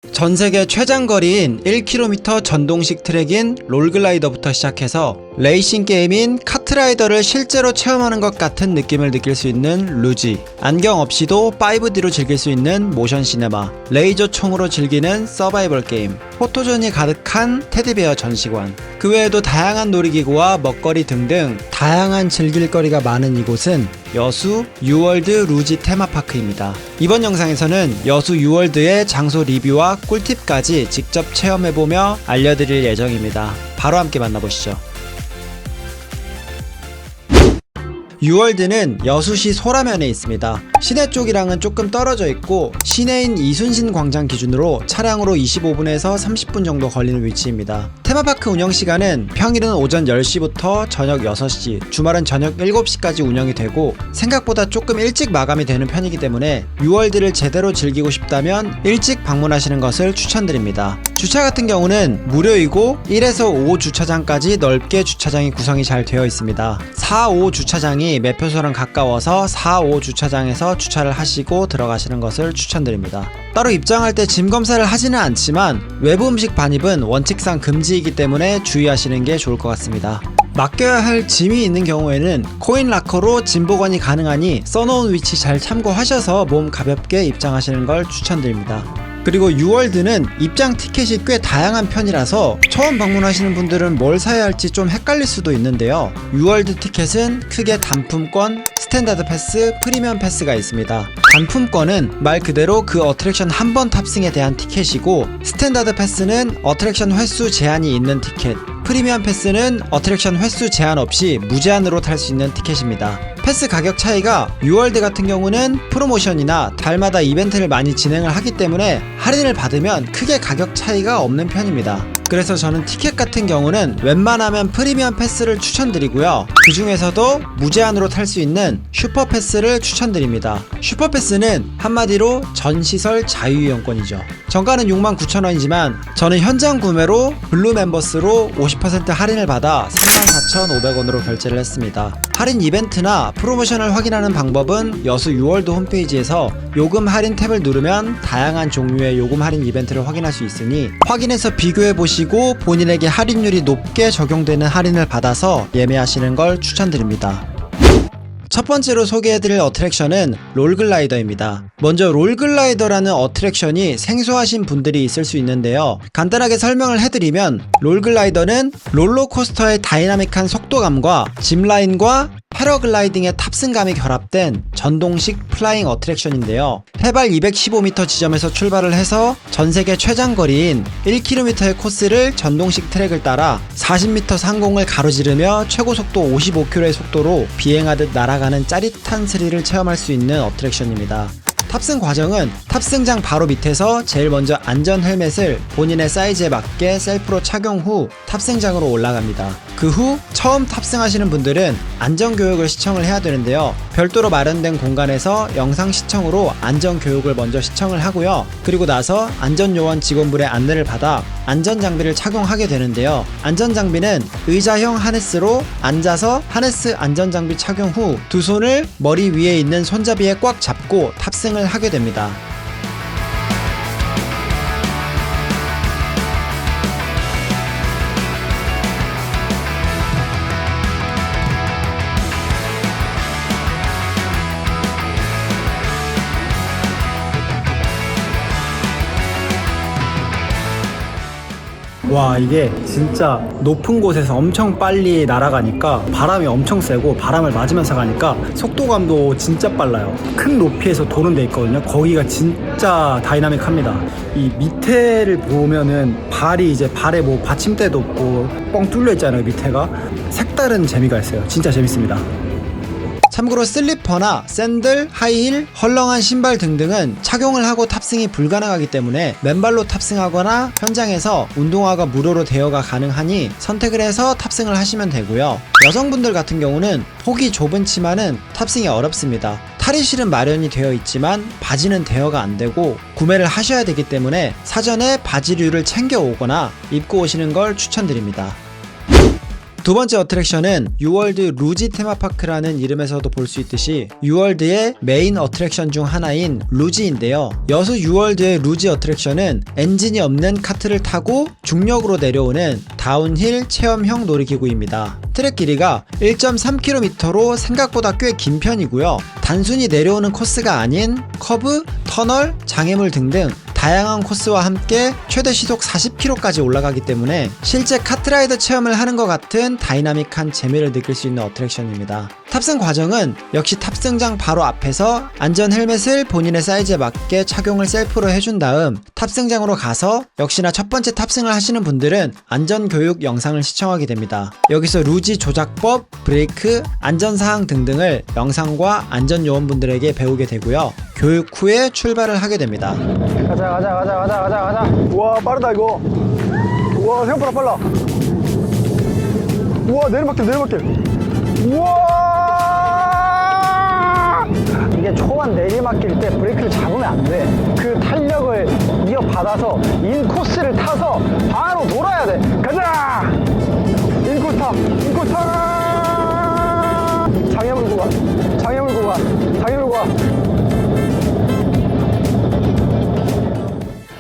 전세계 최장거리인 1km 전동식 트랙인 롤글라이더부터 시작해서 레이싱 게임인 카트라이더를 실제로 체험하는 것 같은 느낌을 느낄 수 있는 루지, 안경 없이도 5D로 즐길 수 있는 모션 시네마, 레이저 총으로 즐기는 서바이벌 게임, 포토존이 가득한 테디베어 전시관, 그 외에도 다양한 놀이기구와 먹거리 등등 다양한 즐길거리가 많은 이곳은 여수 유월드 루지 테마파크입니다. 이번 영상에서는 여수 유월드의 장소 리뷰와 꿀팁까지 직접 체험해보며 알려드릴 예정입니다. 바로 함께 만나보시죠. 유월드는 여수시 소라면에 있습니다. 시내 쪽이랑은 조금 떨어져 있고 시내인 이순신 광장 기준으로 차량으로 25분에서 30분 정도 걸리는 위치입니다. 테마파크 운영시간은 평일은 오전 10시부터 저녁 6시, 주말은 저녁 7시까지 운영이 되고 생각보다 조금 일찍 마감이 되는 편이기 때문에 유월드를 제대로 즐기고 싶다면 일찍 방문하시는 것을 추천드립니다. 주차 같은 경우는 무료이고 1에서 5 주차장까지 넓게 주차장이 구성이 잘 되어 있습니다. 4, 5 주차장이 매표소랑 가까워서 4, 5 주차장에서 주차를 하시고 들어가시는 것을 추천드립니다. 따로 입장할 때 짐 검사를 하지는 않지만 외부 음식 반입은 원칙상 금지이기 때문에 주의하시는 게 좋을 것 같습니다. 맡겨야 할 짐이 있는 경우에는 코인 락커로 짐 보관이 가능하니 써놓은 위치 잘 참고하셔서 몸 가볍게 입장하시는 걸 추천드립니다. 그리고 유월드는 입장 티켓이 꽤 다양한 편이라서 처음 방문하시는 분들은 뭘 사야 할지 좀 헷갈릴 수도 있는데요. 유월드 티켓은 크게 단품권, 스탠다드 패스, 프리미엄 패스가 있습니다. 단품권은 말 그대로 그 어트랙션 한 번 탑승에 대한 티켓이고, 스탠다드 패스는 어트랙션 횟수 제한이 있는 티켓, 프리미엄 패스는 어트랙션 횟수 제한 없이 무제한으로 탈 수 있는 티켓입니다. 패스 가격 차이가 유월드 같은 경우는 프로모션이나 달마다 이벤트를 많이 진행을 하기 때문에 할인을 받으면 크게 가격 차이가 없는 편입니다. 그래서 저는 티켓 같은 경우는 웬만하면 프리미엄 패스를 추천드리고요. 그 중에서도 무제한으로 탈 수 있는 슈퍼 패스를 추천드립니다. 슈퍼 패스는 한마디로 전시설 자유이용권이죠. 정가는 69,000원이지만 저는 현장 구매로 블루 멤버스로 50% 할인을 받아 34,500원으로 결제를 했습니다. 할인 이벤트나 프로모션을 확인하는 방법은 여수 유월드 홈페이지에서 요금 할인 탭을 누르면 다양한 종류의 요금 할인 이벤트를 확인할 수 있으니 확인해서 비교해보시고 본인에게 할인율이 높게 적용되는 할인을 받아서 예매하시는 걸 추천드립니다. 첫 번째로 소개해드릴 어트랙션은 롤글라이더입니다. 먼저 롤글라이더라는 어트랙션이 생소하신 분들이 있을 수 있는데요. 간단하게 설명을 해드리면 롤글라이더는 롤러코스터의 다이나믹한 속도감과 짚라인과 패러글라이딩의 탑승감이 결합된 전동식 플라잉 어트랙션인데요. 해발 215m 지점에서 출발을 해서 전세계 최장거리인 1km의 코스를 전동식 트랙을 따라 40m 상공을 가로지르며 최고속도 55km의 속도로 비행하듯 날아가는 짜릿한 스릴을 체험할 수 있는 어트랙션입니다. 탑승 과정은 탑승장 바로 밑에서 제일 먼저 안전 헬멧을 본인의 사이즈에 맞게 셀프로 착용 후 탑승장으로 올라갑니다. 그 후 처음 탑승하시는 분들은 안전교육을 시청을 해야 되는데요. 별도로 마련된 공간에서 영상 시청으로 안전교육을 먼저 시청을 하고요. 그리고 나서 안전요원 직원분의 안내를 받아 안전장비를 착용하게 되는데요. 안전장비는 의자형 하네스로 앉아서 하네스 안전장비 착용 후 두 손을 머리 위에 있는 손잡이에 꽉 잡고 탑승을 하게 됩니다. 와, 이게 진짜 높은 곳에서 엄청 빨리 날아가니까 바람이 엄청 세고 바람을 맞으면서 가니까 속도감도 진짜 빨라요. 큰 높이에서 도는 데 있거든요. 거기가 진짜 다이나믹합니다. 이 밑에를 보면은 발이 이제 발에 뭐 받침대도 없고 뻥 뚫려 있잖아요. 밑에가 색다른 재미가 있어요. 진짜 재밌습니다. 참고로 슬리퍼나 샌들, 하이힐, 헐렁한 신발 등등은 착용을 하고 탑승이 불가능하기 때문에 맨발로 탑승하거나 현장에서 운동화가 무료로 대여가 가능하니 선택을 해서 탑승을 하시면 되고요. 여성분들 같은 경우는 폭이 좁은 치마는 탑승이 어렵습니다. 탈의실은 마련이 되어 있지만 바지는 대여가 안 되고 구매를 하셔야 되기 때문에 사전에 바지류를 챙겨 오거나 입고 오시는 걸 추천드립니다. 두 번째 어트랙션은 유월드 루지 테마파크라는 이름에서도 볼 수 있듯이 유월드의 메인 어트랙션 중 하나인 루지인데요. 여수 유월드의 루지 어트랙션은 엔진이 없는 카트를 타고 중력으로 내려오는 다운힐 체험형 놀이기구입니다. 트랙 길이가 1.3km로 생각보다 꽤 긴 편이고요. 단순히 내려오는 코스가 아닌 커브, 터널, 장애물 등등 다양한 코스와 함께 최대 시속 40km까지 올라가기 때문에 실제 카트라이더 체험을 하는 것 같은 다이나믹한 재미를 느낄 수 있는 어트랙션입니다. 탑승 과정은 역시 탑승장 바로 앞에서 안전 헬멧을 본인의 사이즈에 맞게 착용을 셀프로 해준 다음 탑승장으로 가서 역시나 첫 번째 탑승을 하시는 분들은 안전교육 영상을 시청하게 됩니다. 여기서 루지 조작법, 브레이크, 안전사항 등등을 영상과 안전요원분들에게 배우게 되고요. 교육 후에 출발을 하게 됩니다. 가자. 우와, 빠르다, 이거. 우와, 생각보다 빨라. 우와, 내리막길. 우와! 이게 초반 내리막길 때 브레이크를 잡으면 안 돼. 그 탄력을 이어받아서 인코스를 타서 바로 돌아야 돼. 가자! 인코스 타! 장애 물고 가.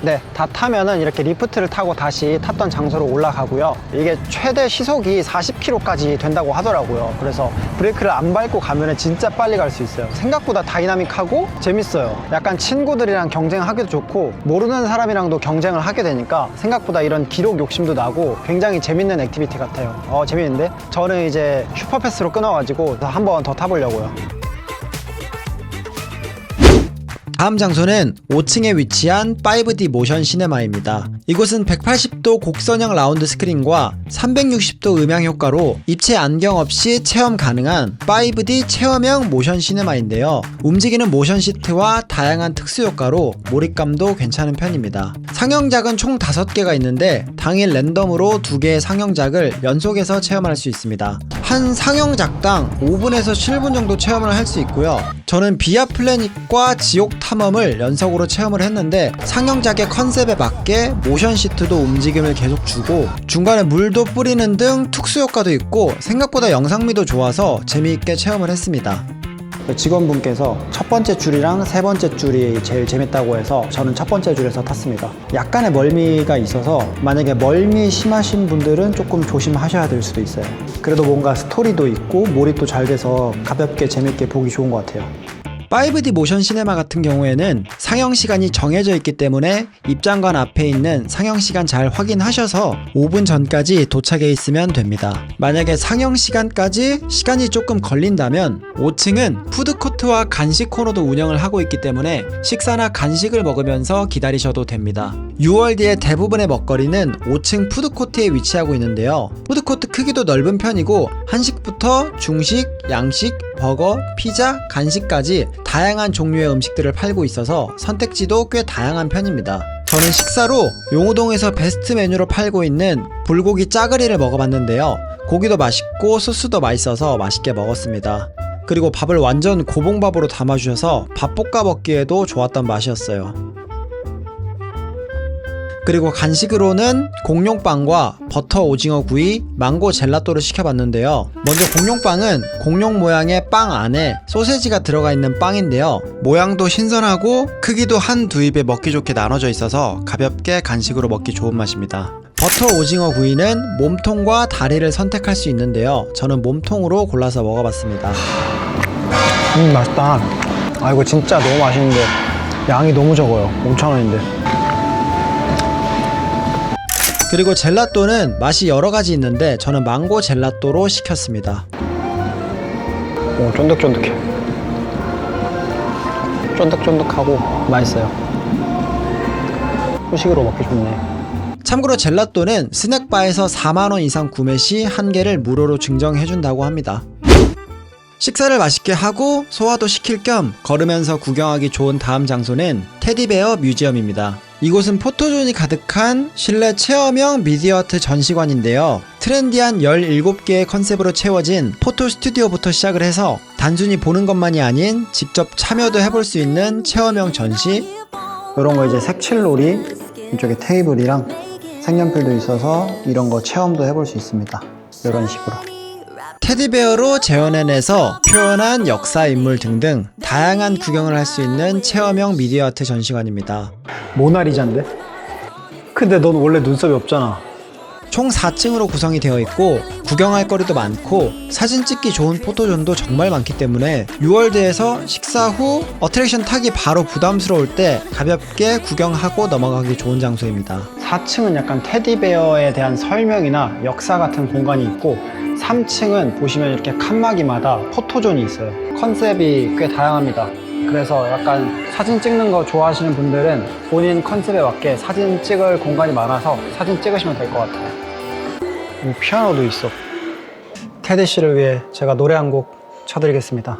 네, 다 타면은 이렇게 리프트를 타고 다시 탔던 장소로 올라가고요. 이게 최대 시속이 40km까지 된다고 하더라고요. 그래서 브레이크를 안 밟고 가면은 진짜 빨리 갈 수 있어요. 생각보다 다이나믹하고 재밌어요. 약간 친구들이랑 경쟁하기도 좋고 모르는 사람이랑도 경쟁을 하게 되니까 생각보다 이런 기록 욕심도 나고 굉장히 재밌는 액티비티 같아요. 재밌는데? 저는 이제 슈퍼패스로 끊어가지고 한 번 더 타보려고요. 다음 장소는 5층에 위치한 5D 모션 시네마입니다. 이곳은 180도 곡선형 라운드 스크린과 360도 음향 효과로 입체 안경 없이 체험 가능한 5D 체험형 모션 시네마인데요. 움직이는 모션 시트와 다양한 특수 효과로 몰입감도 괜찮은 편입니다. 상영작은 총 5개가 있는데 당일 랜덤으로 2개의 상영작을 연속해서 체험할 수 있습니다. 한 상영작당 5분에서 7분 정도 체험을 할 수 있고요. 저는 비아 플래닛과 지옥 탐험을 연속으로 체험을 했는데 상영작의 컨셉에 맞게 모션 시트도 움직임을 계속 주고 중간에 물도 뿌리는 등 특수 효과도 있고 생각보다 영상미도 좋아서 재미있게 체험을 했습니다. 직원분께서 첫 번째 줄이랑 세 번째 줄이 제일 재밌다고 해서 저는 첫 번째 줄에서 탔습니다. 약간의 멀미가 있어서 만약에 멀미 심하신 분들은 조금 조심하셔야 될 수도 있어요. 그래도 뭔가 스토리도 있고 몰입도 잘 돼서 가볍게 재밌게 보기 좋은 것 같아요. 5D 모션 시네마 같은 경우에는 상영 시간이 정해져 있기 때문에 입장관 앞에 있는 상영 시간 잘 확인하셔서 5분 전까지 도착해 있으면 됩니다. 만약에 상영 시간까지 시간이 조금 걸린다면 5층은 푸드코트와 간식 코너도 운영을 하고 있기 때문에 식사나 간식을 먹으면서 기다리셔도 됩니다. 유월드의 대부분의 먹거리는 5층 푸드코트에 위치하고 있는데요. 푸드코트 크기도 넓은 편이고 한식부터 중식, 양식, 버거, 피자, 간식까지 다양한 종류의 음식들을 팔고 있어서 선택지도 꽤 다양한 편입니다. 저는 식사로 용호동에서 베스트 메뉴로 팔고 있는 불고기 짜그리를 먹어봤는데요. 고기도 맛있고 소스도 맛있어서 맛있게 먹었습니다. 그리고 밥을 완전 고봉밥으로 담아주셔서 밥 볶아 먹기에도 좋았던 맛이었어요. 그리고 간식으로는 공룡빵과 버터 오징어 구이, 망고 젤라또를 시켜봤는데요. 먼저 공룡빵은 공룡 모양의 빵 안에 소세지가 들어가 있는 빵인데요. 모양도 신선하고 크기도 한두 입에 먹기 좋게 나눠져 있어서 가볍게 간식으로 먹기 좋은 맛입니다. 버터 오징어 구이는 몸통과 다리를 선택할 수 있는데요. 저는 몸통으로 골라서 먹어봤습니다. 맛있다. 이거 진짜 너무 맛있는데 양이 너무 적어요. 5,000원인데. 그리고 젤라또는 맛이 여러가지 있는데 저는 망고 젤라또로 시켰습니다. 오, 쫀득쫀득해. 쫀득쫀득하고 맛있어요. 후식으로 먹기 좋네. 참고로 젤라또는 스낵바에서 4만원 이상 구매 시 한 개를 무료로 증정해준다고 합니다. 식사를 맛있게 하고 소화도 시킬 겸 걸으면서 구경하기 좋은 다음 장소는 테디베어 뮤지엄입니다. 이곳은 포토존이 가득한 실내 체험형 미디어 아트 전시관인데요. 트렌디한 17개의 컨셉으로 채워진 포토 스튜디오부터 시작을 해서 단순히 보는 것만이 아닌 직접 참여도 해볼 수 있는 체험형 전시, 이런 거 이제 색칠놀이, 이쪽에 테이블이랑 색연필도 있어서 이런 거 체험도 해볼 수 있습니다. 이런 식으로. 테디베어로 재현해내서 표현한 역사 인물 등등 다양한 구경을 할 수 있는 체험형 미디어 아트 전시관입니다. 모나리자인데? 근데 넌 원래 눈썹이 없잖아. 총 4층으로 구성이 되어 있고 구경할 거리도 많고 사진 찍기 좋은 포토존도 정말 많기 때문에 유월드에서 식사 후 어트랙션 타기 바로 부담스러울 때 가볍게 구경하고 넘어가기 좋은 장소입니다. 4층은 약간 테디베어에 대한 설명이나 역사 같은 공간이 있고 3층은 보시면 이렇게 칸막이마다 포토존이 있어요. 컨셉이 꽤 다양합니다. 그래서 약간 사진 찍는 거 좋아하시는 분들은 본인 컨셉에 맞게 사진 찍을 공간이 많아서 사진 찍으시면 될 것 같아요. 피아노도 있어. 테디 씨를 위해 제가 노래 한 곡 쳐드리겠습니다.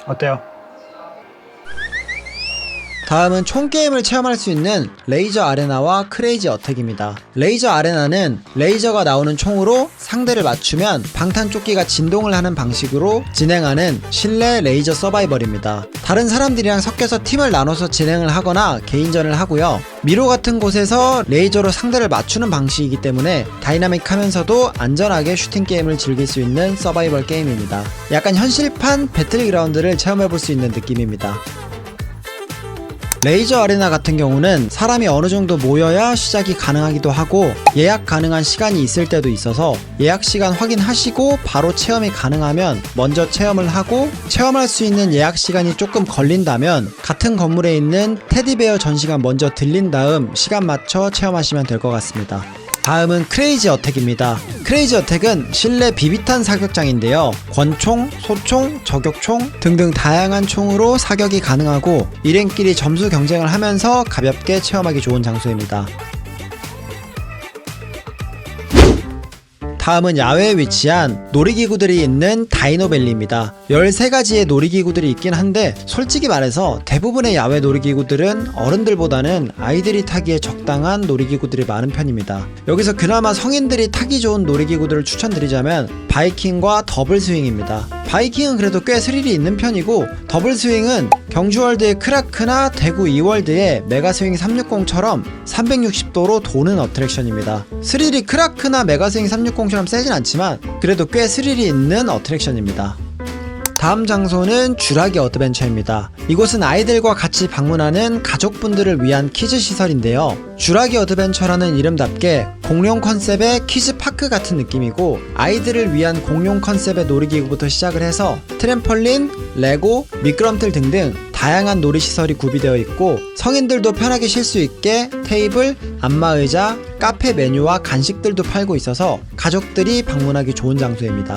어때요? 다음은 총게임을 체험할 수 있는 레이저 아레나와 크레이지 어택입니다. 레이저 아레나는 레이저가 나오는 총으로 상대를 맞추면 방탄조끼가 진동을 하는 방식으로 진행하는 실내 레이저 서바이벌입니다. 다른 사람들이랑 섞여서 팀을 나눠서 진행을 하거나 개인전을 하고요. 미로 같은 곳에서 레이저로 상대를 맞추는 방식이기 때문에 다이나믹하면서도 안전하게 슈팅 게임을 즐길 수 있는 서바이벌 게임입니다. 약간 현실판 배틀그라운드를 체험해볼 수 있는 느낌입니다. 레이저 아레나 같은 경우는 사람이 어느 정도 모여야 시작이 가능하기도 하고 예약 가능한 시간이 있을 때도 있어서 예약 시간 확인하시고 바로 체험이 가능하면 먼저 체험을 하고 체험할 수 있는 예약 시간이 조금 걸린다면 같은 건물에 있는 테디베어 전시관 먼저 들린 다음 시간 맞춰 체험하시면 될 것 같습니다. 다음은 크레이지 어택입니다. 크레이지 어택은 실내 비비탄 사격장인데요. 권총, 소총, 저격총 등등 다양한 총으로 사격이 가능하고 일행끼리 점수 경쟁을 하면서 가볍게 체험하기 좋은 장소입니다. 다음은 야외에 위치한 놀이기구들이 있는 다이노밸리입니다. 13가지의 놀이기구들이 있긴 한데 솔직히 말해서 대부분의 야외 놀이기구들은 어른들보다는 아이들이 타기에 적당한 놀이기구들이 많은 편입니다. 여기서 그나마 성인들이 타기 좋은 놀이기구들을 추천드리자면 바이킹과 더블 스윙입니다. 바이킹은 그래도 꽤 스릴이 있는 편이고 더블 스윙은 경주월드의 크라크나 대구 이월드의 메가스윙 360처럼 360도로 도는 어트랙션입니다. 스릴이 크라크나 메가스윙 360처럼 세진 않지만 그래도 꽤 스릴이 있는 어트랙션입니다. 다음 장소는 쥬라기 어드벤처입니다. 이곳은 아이들과 같이 방문하는 가족분들을 위한 키즈 시설인데요. 쥬라기 어드벤처라는 이름답게 공룡 컨셉의 키즈파크 같은 느낌이고 아이들을 위한 공룡 컨셉의 놀이기구부터 시작을 해서 트램펄린, 레고, 미끄럼틀 등등 다양한 놀이시설이 구비되어 있고 성인들도 편하게 쉴 수 있게 테이블, 안마의자, 카페 메뉴와 간식들도 팔고 있어서 가족들이 방문하기 좋은 장소입니다.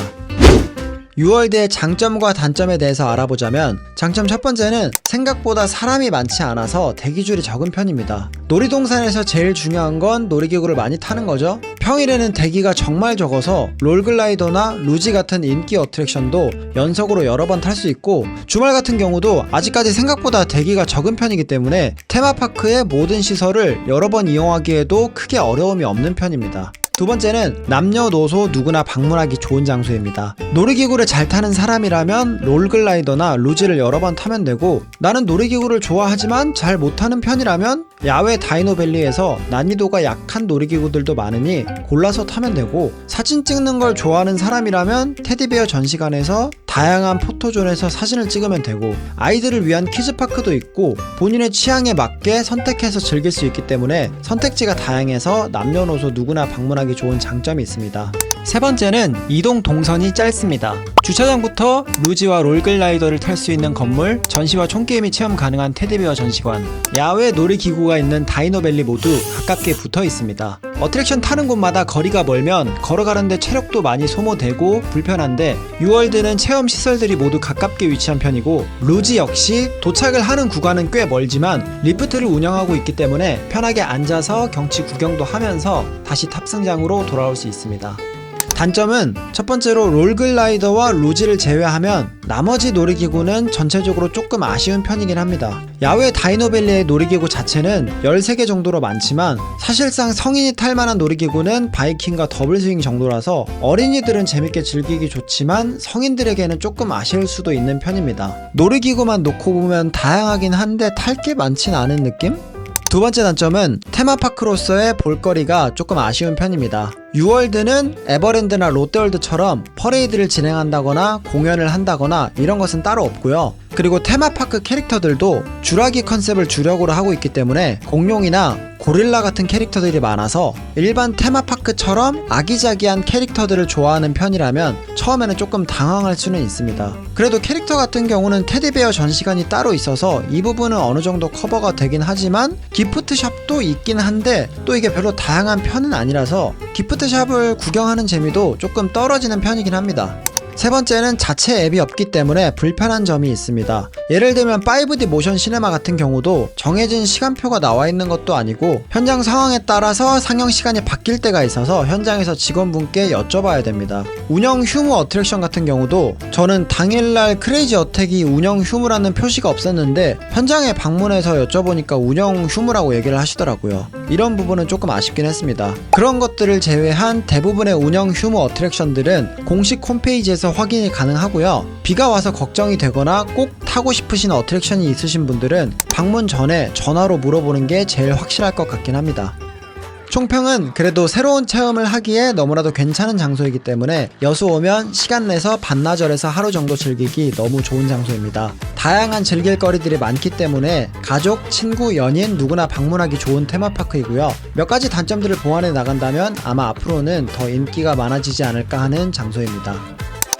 유월드의 장점과 단점에 대해서 알아보자면 장점 첫 번째는 생각보다 사람이 많지 않아서 대기줄이 적은 편입니다. 놀이동산에서 제일 중요한 건 놀이기구를 많이 타는 거죠. 평일에는 대기가 정말 적어서 롤글라이더나 루지 같은 인기 어트랙션도 연속으로 여러 번 탈 수 있고 주말 같은 경우도 아직까지 생각보다 대기가 적은 편이기 때문에 테마파크의 모든 시설을 여러 번 이용하기에도 크게 어려움이 없는 편입니다. 두 번째는 남녀노소 누구나 방문하기 좋은 장소입니다. 놀이기구를 잘 타는 사람이라면 롤글라이더나 루지를 여러 번 타면 되고 나는 놀이기구를 좋아하지만 잘 못타는 편이라면 야외 다이노밸리에서 난이도가 약한 놀이기구들도 많으니 골라서 타면 되고 사진 찍는 걸 좋아하는 사람이라면 테디베어 전시관에서 다양한 포토존에서 사진을 찍으면 되고 아이들을 위한 키즈파크도 있고 본인의 취향에 맞게 선택해서 즐길 수 있기 때문에 선택지가 다양해서 남녀노소 누구나 방문하기 좋은 장점이 있습니다. 세 번째는 이동 동선이 짧습니다. 주차장부터 루지와 롤글라이더를 탈 수 있는 건물, 전시와 총게임이 체험 가능한 테디베어 전시관, 야외 놀이기구가 있는 다이노밸리 모두 가깝게 붙어 있습니다. 어트랙션 타는 곳마다 거리가 멀면 걸어가는데 체력도 많이 소모되고 불편한데 유월드는 체험 시설들이 모두 가깝게 위치한 편이고 루지 역시 도착을 하는 구간은 꽤 멀지만 리프트를 운영하고 있기 때문에 편하게 앉아서 경치 구경도 하면서 다시 탑승장으로 돌아올 수 있습니다. 단점은 첫 번째로 롤글라이더와 루지를 제외하면 나머지 놀이기구는 전체적으로 조금 아쉬운 편이긴 합니다. 야외 다이노밸리의 놀이기구 자체는 13개 정도로 많지만 사실상 성인이 탈만한 놀이기구는 바이킹과 더블스윙 정도라서 어린이들은 재밌게 즐기기 좋지만 성인들에게는 조금 아쉬울 수도 있는 편입니다. 놀이기구만 놓고 보면 다양하긴 한데 탈 게 많진 않은 느낌? 두 번째 단점은 테마파크로서의 볼거리가 조금 아쉬운 편입니다. 유월드는 에버랜드나 롯데월드처럼 퍼레이드를 진행한다거나 공연을 한다거나 이런 것은 따로 없고요. 그리고 테마파크 캐릭터들도 쥬라기 컨셉을 주력으로 하고 있기 때문에 공룡이나 고릴라 같은 캐릭터들이 많아서 일반 테마파크처럼 아기자기한 캐릭터들을 좋아하는 편이라면 처음에는 조금 당황할 수는 있습니다. 그래도 캐릭터 같은 경우는 테디베어 전시관이 따로 있어서 이 부분은 어느 정도 커버가 되긴 하지만 기프트샵도 있긴 한데 또 이게 별로 다양한 편은 아니라서 기프트샵을 구경하는 재미도 조금 떨어지는 편이긴 합니다. 세 번째는 자체 앱이 없기 때문에 불편한 점이 있습니다. 예를 들면 5D 모션 시네마 같은 경우도 정해진 시간표가 나와 있는 것도 아니고 현장 상황에 따라서 상영 시간이 바뀔 때가 있어서 현장에서 직원분께 여쭤봐야 됩니다. 운영 휴무 어트랙션 같은 경우도 저는 당일날 크레이지 어택이 운영 휴무라는 표시가 없었는데 현장에 방문해서 여쭤보니까 운영 휴무라고 얘기를 하시더라고요. 이런 부분은 조금 아쉽긴 했습니다. 그런 것들을 제외한 대부분의 운영 휴무 어트랙션들은 공식 홈페이지에서 확인이 가능하고요. 비가 와서 걱정이 되거나 꼭 타고 싶으신 어트랙션이 있으신 분들은 방문 전에 전화로 물어보는 게 제일 확실할 것 같긴 합니다. 총평은 그래도 새로운 체험을 하기에 너무나도 괜찮은 장소이기 때문에 여수 오면 시간 내서 반나절에서 하루 정도 즐기기 너무 좋은 장소입니다. 다양한 즐길 거리들이 많기 때문에 가족, 친구, 연인 누구나 방문하기 좋은 테마파크이고요. 몇 가지 단점들을 보완해 나간다면 아마 앞으로는 더 인기가 많아지지 않을까 하는 장소입니다.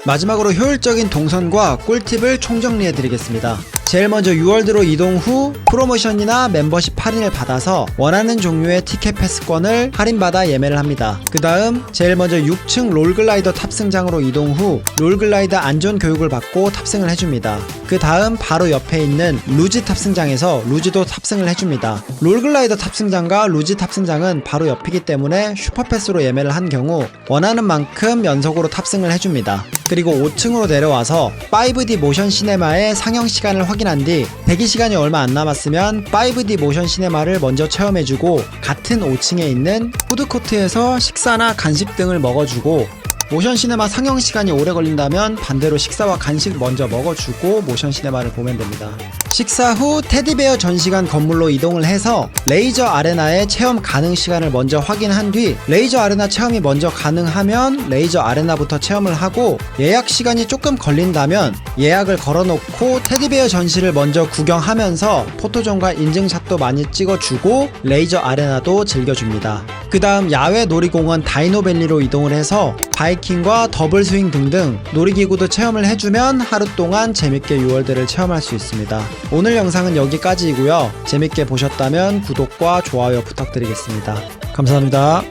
마지막으로 효율적인 동선과 꿀팁을 총정리해 드리겠습니다. 제일 먼저 유월드로 이동 후 프로모션이나 멤버십 할인을 받아서 원하는 종류의 티켓 패스권을 할인받아 예매를 합니다. 그 다음 제일 먼저 6층 롤글라이더 탑승장으로 이동 후 롤글라이더 안전 교육을 받고 탑승을 해줍니다. 그 다음 바로 옆에 있는 루지 탑승장에서 루지도 탑승을 해줍니다. 롤글라이더 탑승장과 루지 탑승장은 바로 옆이기 때문에 슈퍼패스로 예매를 한 경우 원하는 만큼 연속으로 탑승을 해줍니다. 그리고 5층으로 내려와서 5D 모션 시네마의 상영 시간을 확인한 뒤 대기 시간이 얼마 안 남았으면 5D 모션 시네마를 먼저 체험해주고 같은 5층에 있는 푸드코트에서 식사나 간식 등을 먹어주고 모션 시네마 상영 시간이 오래 걸린다면 반대로 식사와 간식 먼저 먹어주고 모션 시네마를 보면 됩니다. 식사 후 테디베어 전시관 건물로 이동을 해서 레이저 아레나의 체험 가능 시간을 먼저 확인한 뒤 레이저 아레나 체험이 먼저 가능하면 레이저 아레나부터 체험을 하고 예약 시간이 조금 걸린다면 예약을 걸어놓고 테디베어 전시를 먼저 구경하면서 포토존과 인증샷도 많이 찍어주고 레이저 아레나도 즐겨줍니다. 그 다음 야외 놀이공원 다이노밸리로 이동을 해서 바이킹과 더블스윙 등등 놀이기구도 체험을 해주면 하루 동안 재밌게 유월드를 체험할 수 있습니다. 오늘 영상은 여기까지이고요. 재밌게 보셨다면 구독과 좋아요 부탁드리겠습니다. 감사합니다.